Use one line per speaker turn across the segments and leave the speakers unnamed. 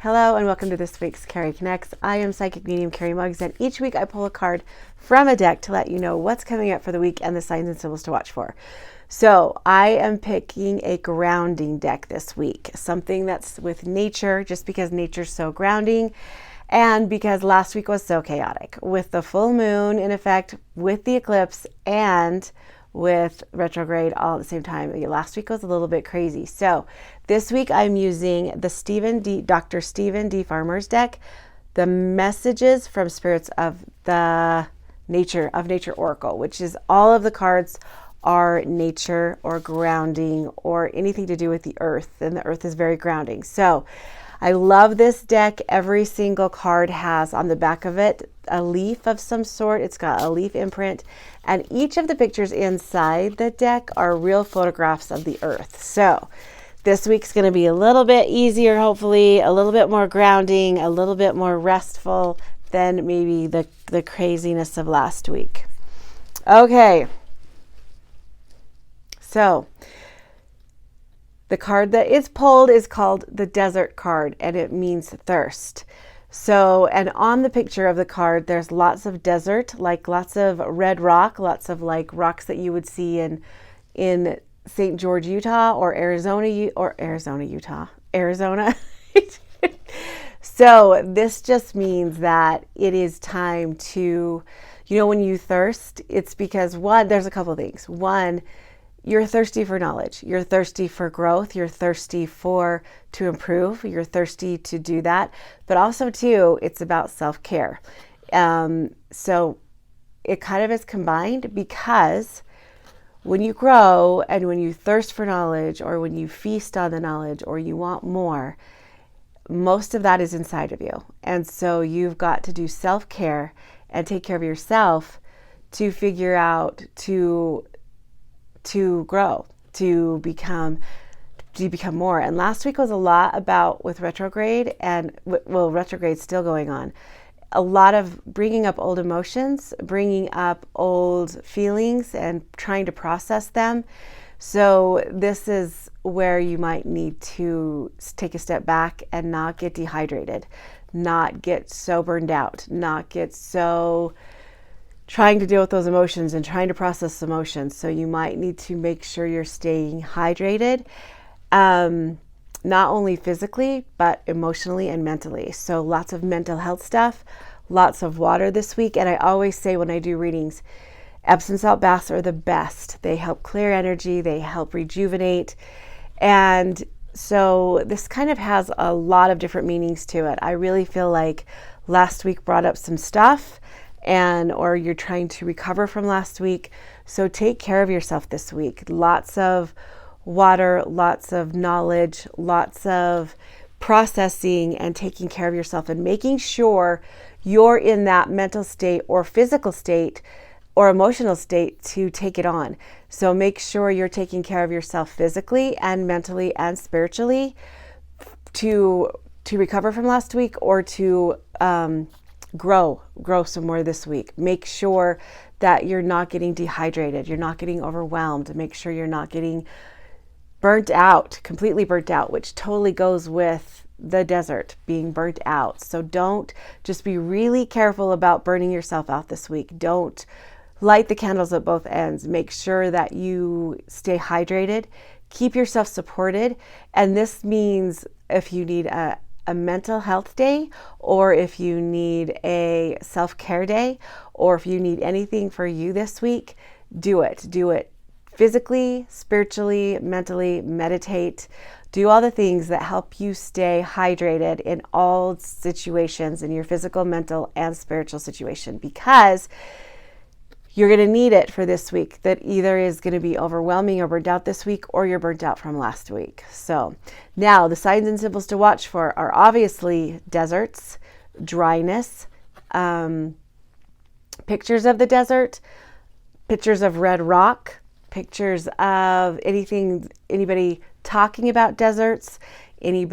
Hello and welcome to this week's Cari Connects. I am Psychic Medium Carrie Muggs, and each week I pull a card from a deck to let you know what's coming up for the week and the signs and symbols to watch for. So I am picking a grounding deck this week, something that's with nature, just because nature's so grounding and because last week was so chaotic with the full moon in effect, with the eclipse, and with retrograde all at the same time. Last week was a little bit crazy. So this week I'm using the Dr. Stephen D. Farmer's deck, the messages from spirits of the Nature Oracle, which is all of the cards are nature or grounding or anything to do with the earth, and the earth is very grounding. So I love this deck. Every single card has on the back of it a leaf of some sort. It's got a leaf imprint, and each of the pictures inside the deck are real photographs of the earth. So this week's going to be a little bit easier, hopefully, a little bit more grounding, a little bit more restful than maybe the craziness of last week. Okay. So the card that is pulled is called the Desert card, and it means thirst. So, and on the picture of the card, there's lots of desert, like lots of red rock, lots of like rocks that you would see in St. George, Utah, or Arizona. So this just means that it is time to, when you thirst, it's because there's a couple of things. One, you're thirsty for knowledge. You're thirsty for growth. You're thirsty to improve. You're thirsty to do that. But also, too, it's about self-care. So it kind of is combined, because when you grow and when you thirst for knowledge, or when you feast on the knowledge, or you want more, most of that is inside of you. And so you've got to do self-care and take care of yourself to figure out to grow, to become more. And last week was a lot about with retrograde, and retrograde's still going on. A lot of bringing up old emotions, bringing up old feelings, and trying to process them. So this is where you might need to take a step back and not get dehydrated, not get so burned out, not get so trying to deal with those emotions and trying to process emotions. So you might need to make sure you're staying hydrated, not only physically, but emotionally and mentally. So lots of mental health stuff, lots of water this week. And I always say when I do readings, Epsom salt baths are the best. They help clear energy, they help rejuvenate. And so this kind of has a lot of different meanings to it. I really feel like last week brought up some stuff, or you're trying to recover from last week. So take care of yourself this week. Lots of water, lots of knowledge, lots of processing and taking care of yourself, and making sure you're in that mental state or physical state or emotional state to take it on. So make sure you're taking care of yourself physically and mentally and spiritually to recover from last week, or to grow some more this week. Make sure that you're not getting dehydrated, you're not getting overwhelmed. Make sure you're not getting completely burnt out, which totally goes with the desert, being burnt out. So just be really careful about burning yourself out this week. Don't light the candles at both ends. Make sure that you stay hydrated, keep yourself supported. And this means if you need a mental health day, or if you need a self-care day, or if you need anything for you this week, do it physically, spiritually, mentally. Meditate, do all the things that help you stay hydrated in all situations, in your physical, mental, and spiritual situation, because you're going to need it for this week. That either is going to be overwhelming or burnt out this week, or you're burnt out from last week. So now the signs and symbols to watch for are obviously deserts, dryness, pictures of the desert, pictures of red rock, pictures of anybody talking about deserts, any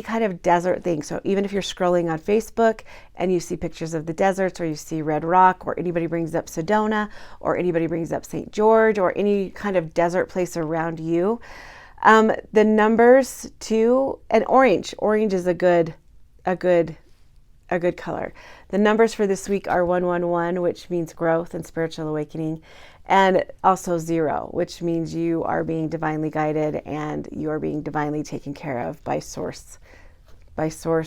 kind of desert thing. So even if you're scrolling on Facebook and you see pictures of the deserts, or you see red rock, or anybody brings up Sedona, or anybody brings up St. George, or any kind of desert place around you, the numbers 2 and orange is a good a good color. The numbers for this week are 111, which means growth and spiritual awakening, and also 0, which means you are being divinely guided and you are being divinely taken care of by source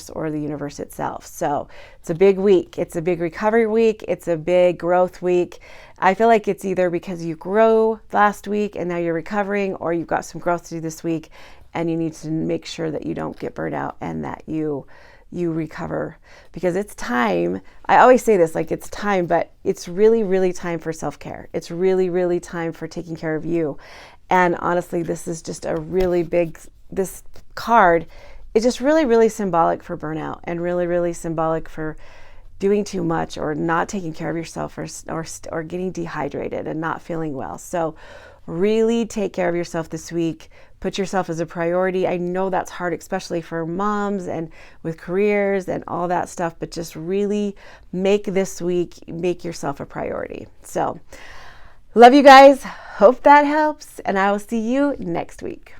or the universe itself. So it's a big week. It's a big recovery week. It's a big growth week. I feel like it's either because you grew last week and now you're recovering, or you've got some growth to do this week and you need to make sure that you don't get burned out and that you recover, because it's time. I always say this, like, it's time, but it's really, really time for self-care. It's really, really time for taking care of you. And honestly, this is just a really big, this card is just really, really symbolic for burnout, and really, really symbolic for doing too much or not taking care of yourself, or getting dehydrated and not feeling well. So really take care of yourself this week. Put yourself as a priority. I know that's hard, especially for moms and with careers and all that stuff, but just really make this week, make yourself a priority. So love you guys. Hope that helps. And I will see you next week.